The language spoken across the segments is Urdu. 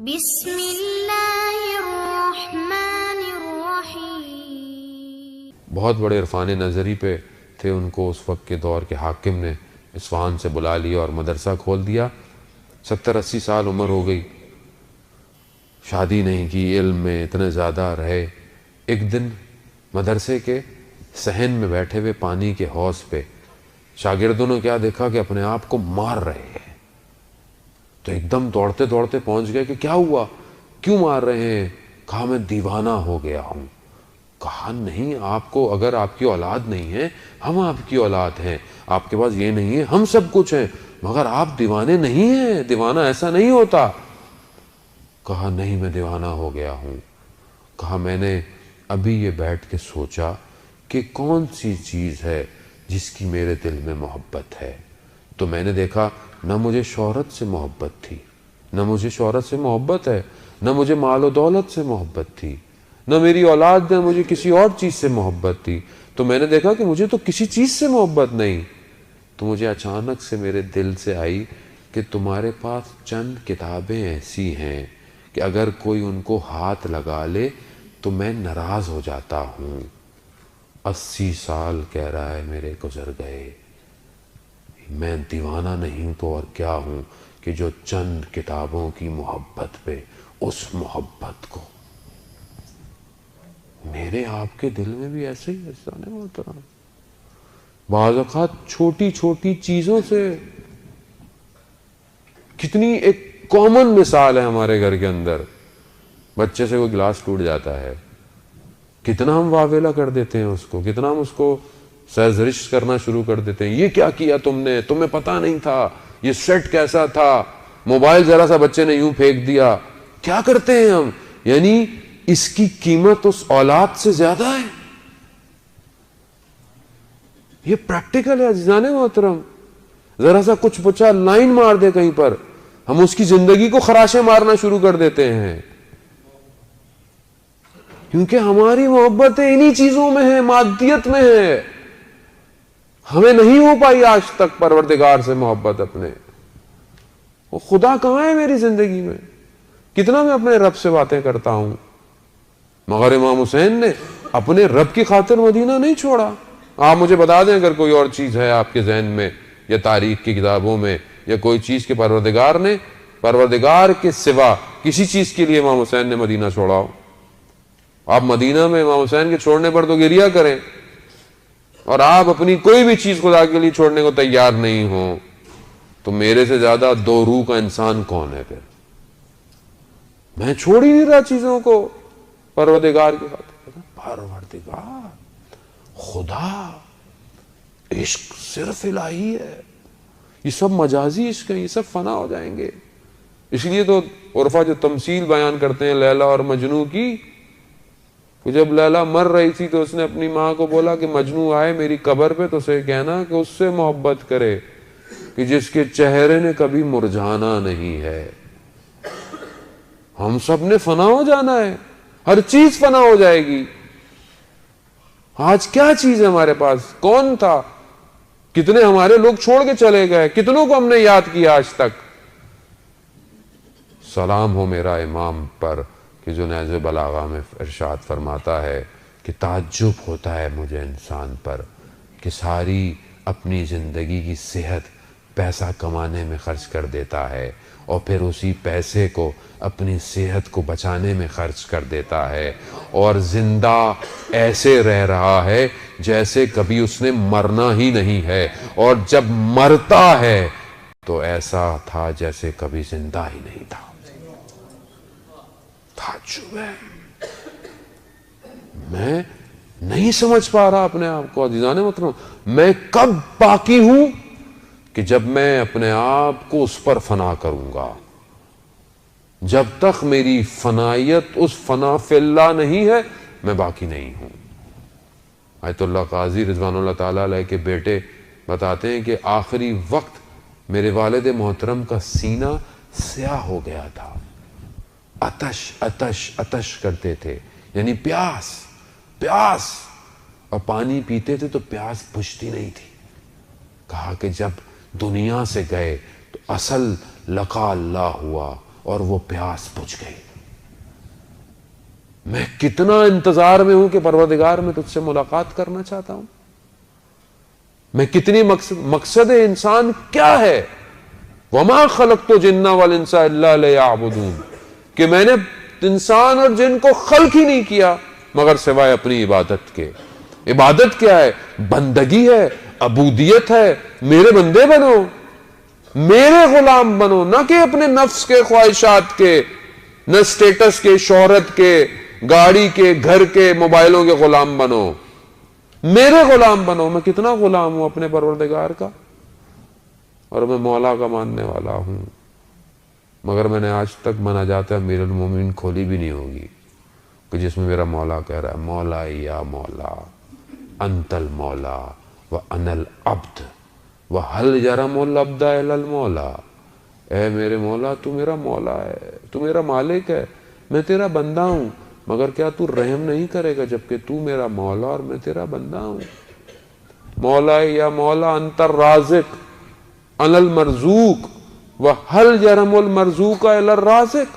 بسم اللہ الرحمن الرحیم۔ بہت بڑے عرفان نظری پہ تھے، ان کو اس وقت کے دور کے حاکم نے اصفہان سے بلا لیا اور مدرسہ کھول دیا۔ 70-80 سال عمر ہو گئی، شادی نہیں کی، علم میں اتنے زیادہ رہے۔ ایک دن مدرسے کے صحن میں بیٹھے ہوئے پانی کے حوض پہ شاگردوں نے کیا دیکھا کہ اپنے آپ کو مار رہے ہیں، تو ایک دم دوڑتے دوڑتے پہنچ گئے کہ کیا ہوا، کیوں مار رہے ہیں؟ کہا میں دیوانہ ہو گیا ہوں۔ کہا نہیں، آپ کو اگر آپ کی اولاد نہیں ہے، ہم آپ کی اولاد ہیں، آپ کے پاس یہ نہیں ہے، ہم سب کچھ ہیں، مگر آپ دیوانے نہیں ہیں، دیوانہ ایسا نہیں ہوتا۔ کہا نہیں، میں دیوانہ ہو گیا ہوں۔ کہا میں نے ابھی یہ بیٹھ کے سوچا کہ کون سی چیز ہے جس کی میرے دل میں محبت ہے، تو میں نے دیکھا نہ مجھے شہرت سے محبت تھی، نہ مجھے شہرت سے محبت ہے، نہ مجھے مال و دولت سے محبت تھی، نہ میری اولاد نے مجھے کسی اور چیز سے محبت تھی۔ تو میں نے دیکھا کہ مجھے تو کسی چیز سے محبت نہیں۔ تو مجھے اچانک سے میرے دل سے آئی کہ تمہارے پاس چند کتابیں ایسی ہیں کہ اگر کوئی ان کو ہاتھ لگا لے تو میں ناراض ہو جاتا ہوں۔ 80 سال کہہ رہا ہے میرے گزر گئے، میں دیوانہ نہیں تو اور کیا ہوں کہ جو چند کتابوں کی محبت پہ اس محبت کو۔ میرے آپ کے دل میں بھی ایسے ہی احسان محترم، بعض اوقات چھوٹی چھوٹی چیزوں سے، کتنی ایک کامن مثال ہے ہمارے گھر کے اندر، بچے سے کوئی گلاس ٹوٹ جاتا ہے، کتنا ہم واویلا کر دیتے ہیں اس کو، کتنا ہم اس کو سرزنش کرنا شروع کر دیتے ہیں، یہ کیا کیا تم نے، تمہیں پتا نہیں تھا، یہ سیٹ کیسا تھا، موبائل ذرا سا بچے نے یوں پھینک دیا، کیا کرتے ہیں ہم؟ یعنی اس کی قیمت اس اولاد سے زیادہ ہے۔ یہ پریکٹیکل ہے عزیزان محترم، ذرا سا کچھ بچہ لائن مار دے کہیں پر، ہم اس کی زندگی کو خراشیں مارنا شروع کر دیتے ہیں، کیونکہ ہماری محبتیں انہی چیزوں میں ہیں، مادیت میں ہے۔ ہمیں نہیں ہو پائی آج تک پروردگار سے محبت اپنے۔ وہ خدا کہاں ہے میری زندگی میں؟ کتنا میں اپنے رب سے باتیں کرتا ہوں، مگر امام حسین نے اپنے رب کی خاطر مدینہ نہیں چھوڑا۔ آپ مجھے بتا دیں اگر کوئی اور چیز ہے آپ کے ذہن میں یا تاریخ کی کتابوں میں، یا کوئی چیز کے پروردگار کے سوا کسی چیز کے لیے امام حسین نے مدینہ چھوڑا ہو۔ آپ مدینہ میں امام حسین کے چھوڑنے پر تو گریہ کریں، اور آپ اپنی کوئی بھی چیز خدا کے لیے چھوڑنے کو تیار نہیں ہو، تو میرے سے زیادہ دو روح کا انسان کون ہے پھر؟ میں چھوڑ ہی نہیں رہا چیزوں کو پروردگار کے خاطر۔ پروردگار، خدا، عشق صرف الہی ہے، یہ سب مجازی عشق ہیں، یہ سب فنا ہو جائیں گے۔ اس لیے تو عرفا جو تمثیل بیان کرتے ہیں لیلا اور مجنو کی، کہ جب لیلا مر رہی تھی تو اس نے اپنی ماں کو بولا کہ مجنو آئے میری قبر پہ تو اسے کہنا کہ اس سے محبت کرے کہ جس کے چہرے نے کبھی مرجھانا نہیں ہے۔ ہم سب نے فنا ہو جانا ہے، ہر چیز فنا ہو جائے گی۔ آج کیا چیز ہے ہمارے پاس؟ کون تھا؟ کتنے ہمارے لوگ چھوڑ کے چلے گئے، کتنوں کو ہم نے یاد کیا آج تک؟ سلام ہو میرا امام پر کہ جو نہج بلاغہ میں ارشاد فرماتا ہے کہ تعجب ہوتا ہے مجھے انسان پر کہ ساری اپنی زندگی کی صحت پیسہ کمانے میں خرچ کر دیتا ہے، اور پھر اسی پیسے کو اپنی صحت کو بچانے میں خرچ کر دیتا ہے، اور زندہ ایسے رہ رہا ہے جیسے کبھی اس نے مرنا ہی نہیں ہے، اور جب مرتا ہے تو ایسا تھا جیسے کبھی زندہ ہی نہیں تھا۔ تعجب ہے، میں نہیں سمجھ پا رہا اپنے آپ کو عزیزان محترم، میں کب باقی ہوں کہ جب میں اپنے آپ کو اس پر فنا کروں گا۔ جب تک میری فنائیت اس فنا فی اللہ نہیں ہے میں باقی نہیں ہوں۔ آیت اللہ قاضی رضوان اللہ تعالیٰ علیہ کے بیٹے بتاتے ہیں کہ آخری وقت میرے والد محترم کا سینہ سیاہ ہو گیا تھا، عطش عطش عطش کرتے تھے، یعنی پیاس پیاس، اور پانی پیتے تھے تو پیاس بجھتی نہیں تھی۔ کہا کہ جب دنیا سے گئے تو اصل لقاء اللہ ہوا، اور وہ پیاس بجھ گئی. میں کتنا انتظار میں ہوں کہ پروردگار میں تجھ سے ملاقات کرنا چاہتا ہوں. میں کتنی مقصد انسان کیا ہے؟ وما خلقت الجن والانس الا لیعبدون، کہ میں نے انسان اور جن کو خلق ہی نہیں کیا مگر سوائے اپنی عبادت کے. عبادت کیا ہے؟ بندگی ہے، عبودیت ہے. میرے بندے بنو، میرے غلام بنو، نہ کہ اپنے نفس کے، خواہشات کے، نہ سٹیٹس کے، شہرت کے، گاڑی کے، گھر کے، موبائلوں کے غلام بنو. میرے غلام بنو. میں کتنا غلام ہوں اپنے پروردگار کا، اور میں مولا کا ماننے والا ہوں. مگر میں نے آج تک مناجات امیر المومنین کھولی بھی نہیں ہوگی کہ جس میں میرا مولا کہہ رہا ہے مولا یا مولا انت المولا وانا العبد وهل يرم العبد الا المولا. اے میرے مولا تو میرا مولا ہے، تو میرا مالک ہے، میں تیرا بندہ ہوں، مگر کیا تو رحم نہیں کرے گا جبکہ تو میرا مولا اور میں تیرا بندہ ہوں. مولا یا مولا انت الرازق انا المرزوق وهل يرم المرزوق الا الرازق.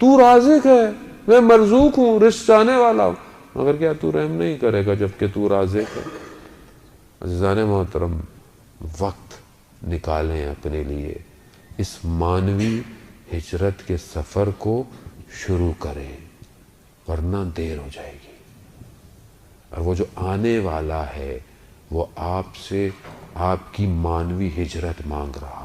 تو رازق ہے، میں مرزوق ہوں، رزق چاہنے والا ہوں، مگر کیا تو رحم نہیں کرے گا جبکہ تو رازق ہے. عزیزان محترم، وقت نکالیں اپنے لیے، اس مانوی ہجرت کے سفر کو شروع کریں ورنہ دیر ہو جائے گی. اور وہ جو آنے والا ہے وہ آپ سے آپ کی مانوی ہجرت مانگ رہا